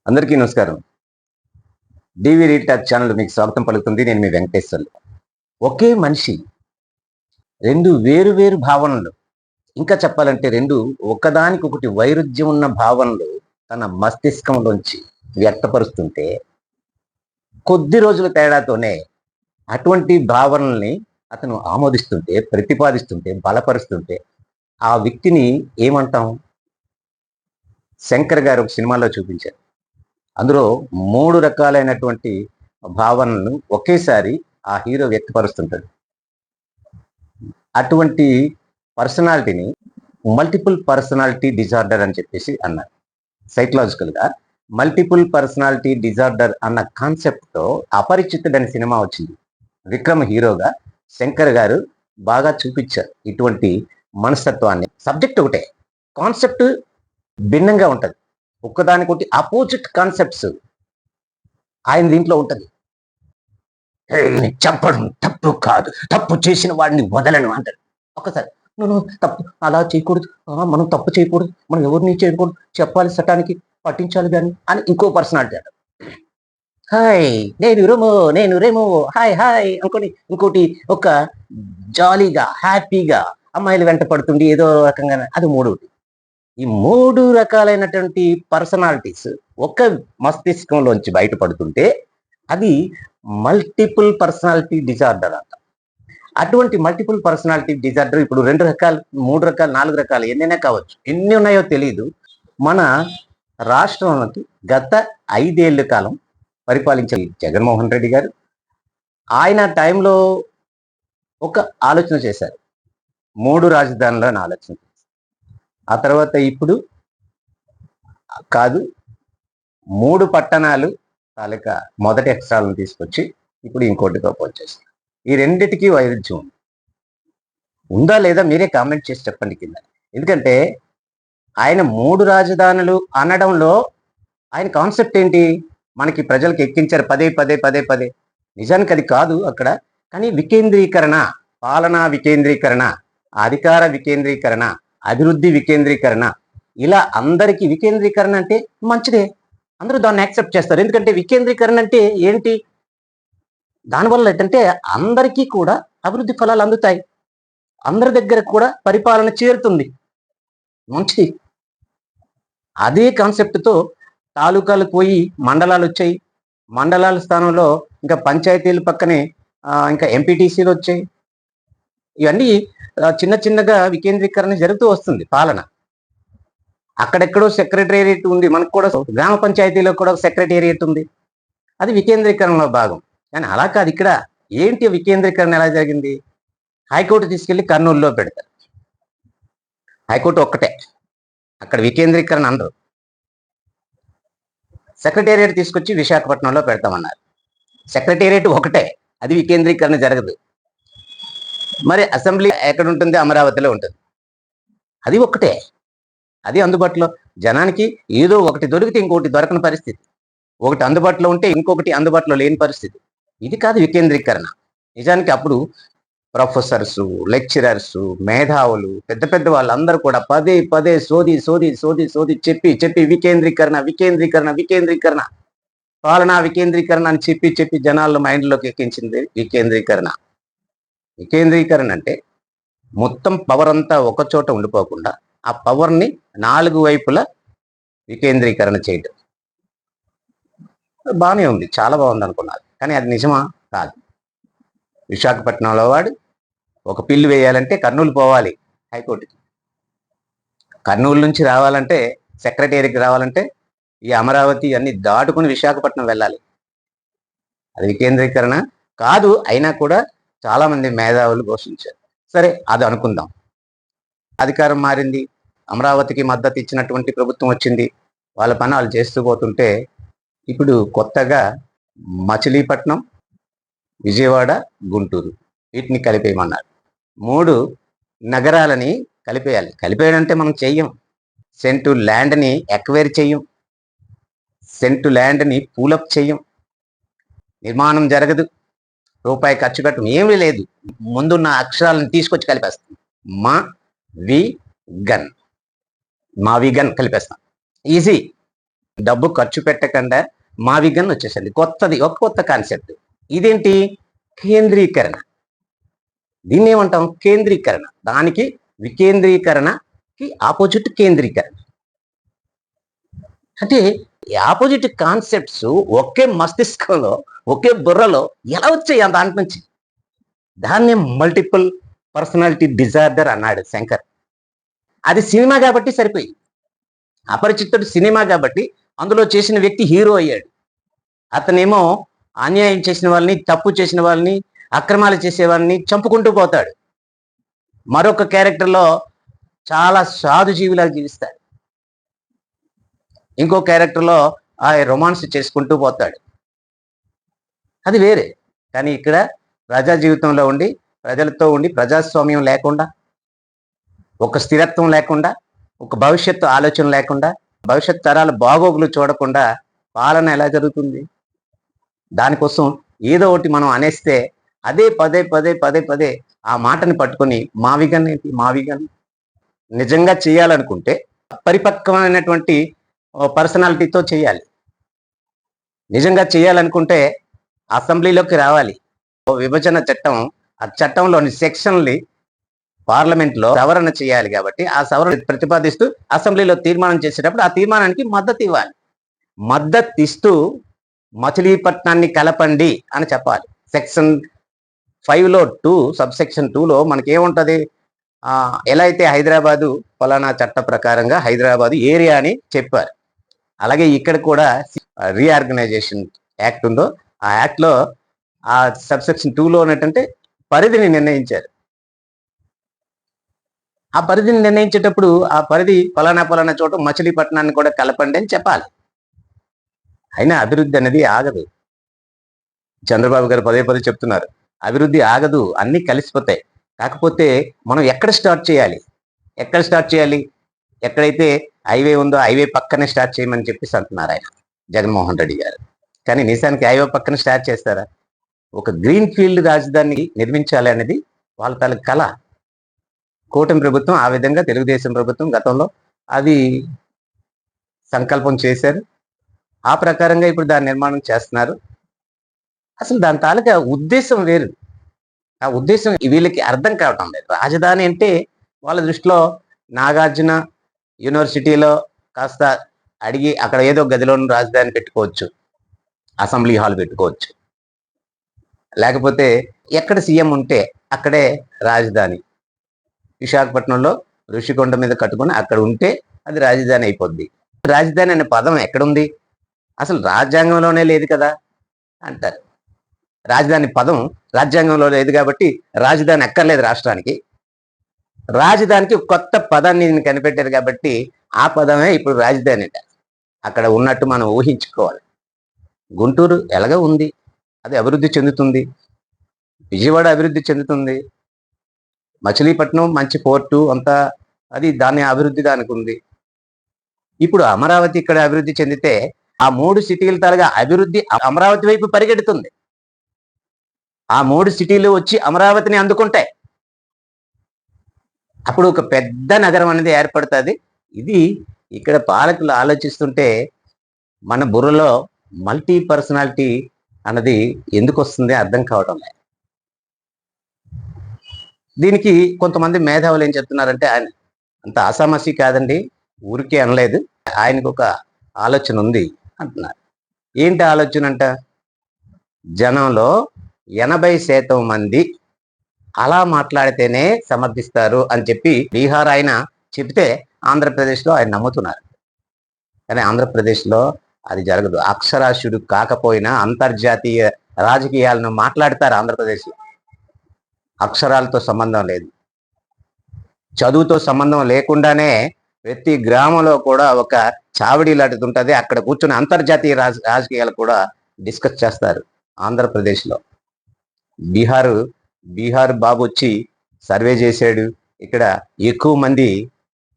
అందరికీ నమస్కారం. డివి read talk channel మీకు స్వాగతం పలుకుతుంది. నేను మీ వెంకటేశ్వర్లు. ఒకే మనిషి రెండు వేరు వేరు భావనలు, ఇంకా చెప్పాలంటే రెండు ఒకదానికొకటి వైరుధ్యం ఉన్న భావనలు తన మస్తిష్కంలోంచి వ్యక్తపరుస్తుంటే, కొద్ది రోజుల తేడాతోనే అటువంటి భావనల్ని అతను ఆమోదిస్తుంటే, ప్రతిపాదిస్తుంటే, బలపరుస్తుంటే ఆ వ్యక్తిని ఏమంటాం? శంకర్ గారు ఒక సినిమాలో చూపించారు. అందులో 3 రకాలైనటువంటి భావనలను ఒకేసారి ఆ హీరో వ్యక్తపరుస్తుంటాడు. అటువంటి పర్సనాలిటీని మల్టిపుల్ పర్సనాలిటీ డిజార్డర్ అని చెప్పేసి అన్నారు. సైకలాజికల్‌గా మల్టిపుల్ పర్సనాలిటీ డిజార్డర్ అన్న కాన్సెప్ట్‌తో 'అపరిచితుడు' అనే సినిమా వచ్చింది. విక్రమ్ హీరోగా శంకర్ గారు బాగా చూపించారు ఇటువంటి మనస్తత్వాన్ని. సబ్జెక్ట్ ఒకటే, కాన్సెప్ట్ భిన్నంగా ఉంటది. ఒక్కదానికొకటి అపోజిట్ కాన్సెప్ట్స్ ఆయన దీంట్లో ఉంటది. చెప్పడం తప్పు కాదు, తప్పు చేసిన వాడిని వదలను అంటాడు. ఒక్కసారి నువ్వు తప్పు అలా చేయకూడదు, మనం తప్పు చేయకూడదు, మనం ఎవరిని చేయకూడదు, చెప్పాలి చట్టానికి, పట్టించాలి కానీ అని ఇంకో పర్సనాలిటీ అంటాడు. హాయ్ నేను రేమో హాయ్ హాయ్ అనుకోని ఇంకోటి ఒక జాలీగా హ్యాపీగా అమ్మాయిలు వెంట పడుతుంది ఏదో రకంగా, అది మూడోది. ఈ 3 రకాలైనటువంటి పర్సనాలిటీస్ ఒక మస్తిష్కంలోంచి బయటపడుతుంటే అది మల్టిపుల్ పర్సనాలిటీ డిజార్డర్ అంట. అటువంటి మల్టిపుల్ పర్సనాలిటీ డిజార్డర్ ఇప్పుడు 2 రకాలు, 3 రకాలు, 4 రకాలు ఎన్నైనా కావచ్చు. ఎన్ని ఉన్నాయో తెలియదు. మన రాష్ట్రానికి గత 5 ఏళ్ల కాలం పరిపాలించే జగన్మోహన్ రెడ్డి గారు, ఆయన టైంలో ఒక ఆలోచన చేశారు. 3 రాజధానులు అని ఆలోచన. ఆ తర్వాత ఇప్పుడు కాదు, 3 పట్టణాలు తాలూకా మొదటి అక్షరాలను తీసుకొచ్చి ఇప్పుడు ఇంకోటి ప్రపోజ్ చేస్తారు. ఈ రెండిటికి వైరుధ్యం ఉందా లేదా మీరే కామెంట్ చేసి చెప్పండి కింద. ఎందుకంటే ఆయన 3 రాజధానులు అనడంలో ఆయన కాన్సెప్ట్ ఏంటి? మనకి ప్రజలకు ఎక్కించారు పదే పదే పదే పదే. నిజానికి అది కాదు అక్కడ. కానీ వికేంద్రీకరణ, పాలనా వికేంద్రీకరణ, అధికార వికేంద్రీకరణ, అభివృద్ధి వికేంద్రీకరణ, ఇలా అందరికీ వికేంద్రీకరణ అంటే మంచిదే, అందరూ దాన్ని యాక్సెప్ట్ చేస్తారు. ఎందుకంటే వికేంద్రీకరణ అంటే ఏంటి? దానివల్ల ఏంటంటే అందరికీ కూడా అభివృద్ధి ఫలాలు అందుతాయి, అందరి దగ్గర కూడా పరిపాలన చేరుతుంది, మంచిది. అదే కాన్సెప్ట్తో తాలూకాలు పోయి మండలాలు వచ్చాయి, మండలాల స్థానంలో ఇంకా పంచాయతీల పక్కనే ఇంకా ఎంపీటీసీలు వచ్చాయి. ఇవన్నీ చిన్న చిన్నగా వికేంద్రీకరణ జరుగుతూ వస్తుంది పాలన. అక్కడెక్కడో సెక్రటేరియట్ ఉంది, మనకు కూడా గ్రామ పంచాయతీలో కూడా సెక్రటేరియట్ ఉంది, అది వికేంద్రీకరణలో భాగం. కానీ అలా కాదు. ఇక్కడ ఏంటి వికేంద్రీకరణ ఎలా జరిగింది? హైకోర్టు తీసుకెళ్లి కర్నూలులో పెడతారు. హైకోర్టు ఒక్కటే, అక్కడ వికేంద్రీకరణ అనరు. సెక్రటేరియట్ తీసుకొచ్చి విశాఖపట్నంలో పెడతామన్నారు. సెక్రటేరియట్ ఒకటే, అది వికేంద్రీకరణ జరగదు. మరి అసెంబ్లీ ఎక్కడ ఉంటుంది? అమరావతిలో ఉంటుంది. అది ఒక్కటే, అది అందుబాటులో. జనానికి ఏదో ఒకటి దొరికితే ఇంకొకటి దొరకని పరిస్థితి, ఒకటి అందుబాటులో ఉంటే ఇంకొకటి అందుబాటులో లేని పరిస్థితి. ఇది కాదు వికేంద్రీకరణ. నిజానికి అప్పుడు ప్రొఫెసర్స్, లెక్చరర్స్, మేధావులు, పెద్ద పెద్ద వాళ్ళందరూ కూడా పదే పదే సోది సోది సోది సోది చెప్పి చెప్పి వికేంద్రీకరణ వికేంద్రీకరణ వికేంద్రీకరణ, పాలనా వికేంద్రీకరణ అని చెప్పి చెప్పి జనాల మైండ్లోకి ఎక్కించింది వికేంద్రీకరణ. వికేంద్రీకరణ అంటే మొత్తం పవర్ అంతా ఒక చోట ఉండిపోకుండా ఆ పవర్ని 4 వైపులా వికేంద్రీకరణ చేయడం. బాగానే ఉంది, చాలా బాగుంది అనుకున్నారు. కానీ అది నిజమా? కాదు. విశాఖపట్నంలో వాడు ఒక పిల్లు వేయాలంటే కర్నూలు పోవాలి హైకోర్టుకి, కర్నూలు నుంచి రావాలంటే సెక్రటేరియట్కి రావాలంటే ఈ అమరావతి అన్ని దాటుకుని విశాఖపట్నం వెళ్ళాలి. అది వికేంద్రీకరణ కాదు. అయినా కూడా చాలా మంది మేధావులు ఘోషించారు. సరే, అది అనుకుందాం. అధికారం మారింది, అమరావతికి మద్దతు ఇచ్చినటువంటి ప్రభుత్వం వచ్చింది, వాళ్ళ పని వాళ్ళు చేస్తూ పోతుంటే ఇప్పుడు కొత్తగా మచిలీపట్నం, విజయవాడ, గుంటూరు వీటిని కలిపేయమన్నారు. 3 నగరాలని కలిపేయాలి. కలిపేయాలంటే మనం చెయ్యం. సెంటు ల్యాండ్ని ఎక్వైర్ చెయ్యం, సెంటు ల్యాండ్ని పూలప్ చెయ్యం, నిర్మాణం జరగదు, రూపాయి ఖర్చు పెట్టడం ఏమీ లేదు. ముందున్న అక్షరాలను తీసుకొచ్చి కలిపేస్తాం. మా వి గన్, మా వి గన్ కలిపేస్తాం. ఈజీ. డబ్బు ఖర్చు పెట్టకుండా మావిగన్ వచ్చేసింది. కొత్తది, ఒక కొత్త కాన్సెప్ట్. ఇదేంటి? కేంద్రీకరణ. దీన్ని ఏమంటాం? కేంద్రీకరణ. దానికి వికేంద్రీకరణకి ఆపోజిట్ కేంద్రీకరణ. అంటే ఈ ఆపోజిట్ కాన్సెప్ట్స్ ఒకే మస్తిష్కంలో, ఒకే బుర్రలో ఎలా వచ్చాయి దాంట్ నుంచి? దాన్నే మల్టిపుల్ పర్సనాలిటీ డిజార్డర్ అన్నాడు శంకర్. అది సినిమా కాబట్టి సరిపోయింది. అపరిచితుడు సినిమా కాబట్టి అందులో చేసిన వ్యక్తి హీరో అయ్యాడు. అతనేమో అన్యాయం చేసిన వాళ్ళని, తప్పు చేసిన వాళ్ళని, అక్రమాలు చేసే వాళ్ళని చంపుకుంటూ పోతాడు. మరొక క్యారెక్టర్లో చాలా సాధుజీవిలాగా జీవిస్తాడు. ఇంకో క్యారెక్టర్లో ఆ రొమాన్స్ చేసుకుంటూ పోతాడు. అది వేరే. కానీ ఇక్కడ ప్రజా జీవితంలో ఉండి, ప్రజలతో ఉండి, ప్రజాస్వామ్యం లేకుండా, ఒక స్థిరత్వం లేకుండా, ఒక భవిష్యత్తు ఆలోచన లేకుండా, భవిష్యత్ తరాల బాగోగులు చూడకుండా పాలన ఎలా జరుగుతుంది? దానికోసం ఏదో ఒకటి మనం అనేస్తే అదే పదే పదే పదే పదే ఆ మాటని పట్టుకొని మావిగన్ ఏంటి, మావిగన్ నిజంగా చేయాలనుకుంటే పరిపక్వమైనటువంటి పర్సనాలిటీతో చేయాలి. నిజంగా చేయాలనుకుంటే అసెంబ్లీలోకి రావాలి. విభజన చట్టం, ఆ చట్టంలోని సెక్షన్లు పార్లమెంట్లో సవరణ చేయాలి కాబట్టి ఆ సవరణ ప్రతిపాదిస్తూ అసెంబ్లీలో తీర్మానం చేసేటప్పుడు ఆ తీర్మానానికి మద్దతు ఇవ్వాలి. మద్దతు ఇస్తూ మచిలీపట్నాన్ని కలపండి అని చెప్పాలి. సెక్షన్ 5లో 2 సబ్సెక్షన్ 2లో మనకేముంటది? ఎలా అయితే హైదరాబాదు ఫలానా చట్ట ప్రకారంగా హైదరాబాదు ఏరియా అని చెప్పారు. అలాగే ఇక్కడ కూడా రీఆర్గనైజేషన్ యాక్ట్ ఉందో ఆ యాక్ట్లో ఆ సబ్సెక్షన్ 2లో ఉన్నటువంటి పరిధిని నిర్ణయించారు. ఆ పరిధిని నిర్ణయించేటప్పుడు ఆ పరిధి ఫలానా ఫలానా చోట మచిలీపట్నాన్ని కూడా కలపండి అని చెప్పాలి. అయినా అభివృద్ధి అనేది ఆగదు. చంద్రబాబు గారు పదే పదే చెప్తున్నారు, అభివృద్ధి ఆగదు, అన్నీ కలిసిపోతాయి. కాకపోతే మనం ఎక్కడ స్టార్ట్ చేయాలి? ఎక్కడ స్టార్ట్ చేయాలి? ఎక్కడైతే హైవే ఉందో హైవే పక్కనే స్టార్ట్ చేయమని చెప్పేసి అంటున్నారు ఆయన, జగన్మోహన్ రెడ్డి గారు. కానీ నిజానికి హైవే పక్కన స్టార్ట్ చేస్తారా? ఒక గ్రీన్ ఫీల్డ్ రాజధాని నిర్మించాలి అనేది వాళ్ళ తాలూకు కళ. కూటమి ప్రభుత్వం ఆ విధంగా, తెలుగుదేశం ప్రభుత్వం గతంలో అది సంకల్పం చేశారు. ఆ ప్రకారంగా ఇప్పుడు దాని నిర్మాణం చేస్తున్నారు. అసలు దాని తాలూకా ఉద్దేశం వేరు. ఆ ఉద్దేశం వీళ్ళకి అర్థం కావటం లేదు. రాజధాని అంటే వాళ్ళ దృష్టిలో నాగార్జున యూనివర్సిటీలో కాస్త అడిగి అక్కడ ఏదో గదిలోని రాజధాని పెట్టుకోవచ్చు, అసెంబ్లీ హాల్ పెట్టుకోవచ్చు. లేకపోతే ఎక్కడ సీఎం ఉంటే అక్కడే రాజధాని. విశాఖపట్నంలో ఋషికొండ మీద కట్టుకొని అక్కడ ఉంటే అది రాజధాని అయిపోద్ది. రాజధాని అనే పదం ఎక్కడుంది? అసలు రాజ్యాంగంలోనే లేదు కదా అంటారు. రాజధాని పదం రాజ్యాంగంలో లేదు కాబట్టి రాజధాని అక్కర్లేదు రాష్ట్రానికి. రాజధానికి కొత్త పదాన్ని కనిపెట్టారు కాబట్టి ఆ పదమే ఇప్పుడు రాజధాని అంట. అక్కడ ఉన్నట్టు మనం ఊహించుకోవాలి. గుంటూరు ఎలాగో ఉంది, అది అభివృద్ధి చెందుతుంది. విజయవాడ అభివృద్ధి చెందుతుంది. మచిలీపట్నం మంచి పోర్టు అంతా, అది దాని అభివృద్ధి దానికి ఉంది. ఇప్పుడు అమరావతి ఇక్కడ అభివృద్ధి చెందితే ఆ 3 సిటీల తాలుగా అభివృద్ధి అమరావతి వైపు పరిగెడుతుంది. ఆ 3 సిటీలు వచ్చి అమరావతిని అందుకుంటాయి. అప్పుడు ఒక పెద్ద నగరం అనేది ఏర్పడుతుంది. ఇది ఇక్కడ పాలకులు ఆలోచిస్తుంటే మన బుర్రలో మల్టీ పర్సనాలిటీ అన్నది ఎందుకు వస్తుంది అర్థం కావటం లేదు. దీనికి కొంతమంది మేధావులు ఏం చెప్తున్నారంటే, ఆయన అంత ఆసామసి కాదండి, ఊరికే అనలేదు, ఆయనకు ఒక ఆలోచన ఉంది అంటున్నారు. ఏంటి ఆలోచన అంట? జనంలో 80% మంది అలా మాట్లాడితేనే సమర్థిస్తారు అని చెప్పి బీహార్ ఆయన చెప్తే ఆంధ్రప్రదేశ్లో ఆయన నమ్ముతున్నారు. కానీ ఆంధ్రప్రదేశ్లో అది జరగదు. అక్షరాస్యుడు కాకపోయినా అంతర్జాతీయ రాజకీయాలను మాట్లాడతారు ఆంధ్రప్రదేశ్లో. అక్షరాలతో సంబంధం లేదు, చదువుతో సంబంధం లేకుండానే ప్రతి గ్రామంలో కూడా ఒక చావడి లాంటిది ఉంటుంది. అక్కడ కూర్చొని అంతర్జాతీయ రాజకీయాలు కూడా డిస్కస్ చేస్తారు ఆంధ్రప్రదేశ్లో. బీహార్ బాబు వచ్చి సర్వే చేశాడు. ఇక్కడ ఎక్కువ మంది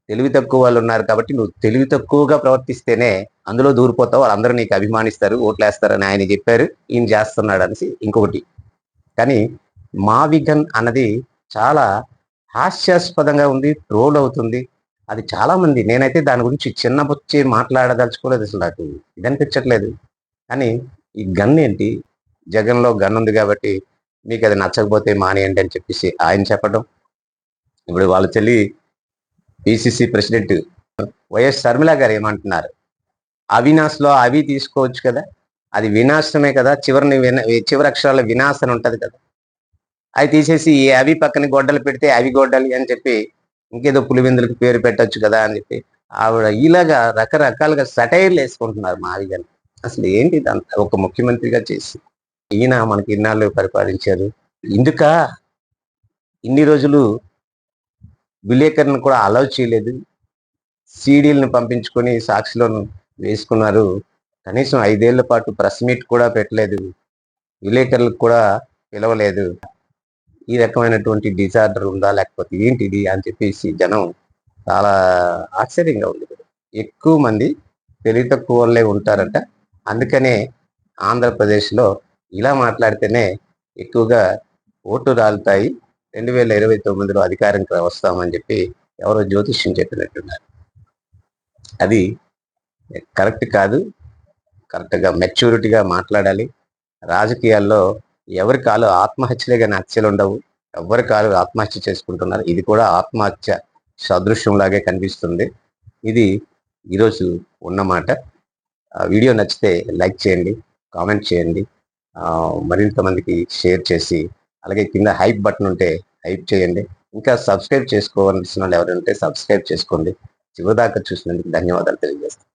తెలివి తక్కువ వాళ్ళు ఉన్నారు కాబట్టి నువ్వు తెలివి తక్కువగా ప్రవర్తిస్తేనే అందులో దూరిపోతావు, వాళ్ళందరూ నీకు అభిమానిస్తారు, ఓట్లేస్తారని ఆయన చెప్పారు. ఈయన చేస్తున్నాడు అనేసి ఇంకొకటి. కానీ మావిగన్ అన్నది చాలా హాస్యాస్పదంగా ఉంది, ట్రోల్ అవుతుంది. అది చాలా మంది, నేనైతే దాని గురించి చిన్నబుచ్చి మాట్లాడదలుచుకోలేదు, అసలు నాకు ఇది అనిపించట్లేదు. కానీ ఈ గన్ ఏంటి, జగన్లో గన్ ఉంది కాబట్టి మీకు అది నచ్చకపోతే మానేయండి అని చెప్పేసి ఆయన చెప్పడం. ఇప్పుడు వాళ్ళ చెల్లి పిసిసి ప్రెసిడెంట్ వైఎస్ షర్మిల గారు ఏమంటున్నారు, అవినాష్లో అవి తీసుకోవచ్చు కదా, అది వినాశనమే కదా, చివరి అక్షరాల వినాశ అని ఉంటది కదా, అవి తీసేసి ఈ అవి పక్కన గొడ్డలు పెడితే అవి గొడ్డలి అని చెప్పి ఇంకేదో పులివెందులకు పేరు పెట్టొచ్చు కదా అని చెప్పి ఆవిడ ఇలాగా రకరకాలుగా సటైర్లు వేసుకుంటున్నారు మావి గారు. అసలు ఏంటి ఇదంతా ఒక ముఖ్యమంత్రిగా చేసి ఈయన మనకి ఇన్నాళ్ళు పరిపాలించారు. ఇందుక ఇన్ని రోజులు విలేకరులను కూడా అలౌ చేయలేదు, సీడీలను పంపించుకొని సాక్షిలోను వేసుకున్నారు. కనీసం 5 ఏళ్ల పాటు ప్రెస్ మీట్ కూడా పెట్టలేదు, విలేకరులకు కూడా పిలవలేదు. ఈ రకమైనటువంటి డిజార్డర్ ఉందా లేకపోతే ఏంటిది అని చెప్పేసి జనం చాలా ఆశ్చర్యంగా ఉంది. ఎక్కువ మంది తెలివి తక్కువ వాళ్ళే ఉంటారట, అందుకనే ఆంధ్రప్రదేశ్లో ఇలా మాట్లాడితేనే ఎక్కువగా ఓట్లు రాలుతాయి, 2029లో అధికారంకి వస్తామని చెప్పి ఎవరో జ్యోతిష్యం చెప్పినట్టున్నారు. అది కరెక్ట్ కాదు. కరెక్ట్గా మెచ్యూరిటీగా మాట్లాడాలి. రాజకీయాల్లో ఎవరి కాలు ఆత్మహత్యలే కానీ హత్యలు ఉండవు. ఎవరి కాలు ఆత్మహత్య చేసుకుంటున్నారు. ఇది కూడా ఆత్మహత్య సదృశ్యంలాగే కనిపిస్తుంది. ఇది ఈరోజు ఉన్నమాట. వీడియో నచ్చితే లైక్ చేయండి, కామెంట్ చేయండి, మరింత మందికి షేర్ చేసి, అలాగే కింద హైప్ బటన్ ఉంటే హైప్ చేయండి. ఇంకా సబ్స్క్రైబ్ చేసుకోవాల్సిన వాళ్ళు ఎవరంటే సబ్స్క్రైబ్ చేసుకోండి. చివరిదాకా చూసినందుకు ధన్యవాదాలు తెలియజేస్తాను.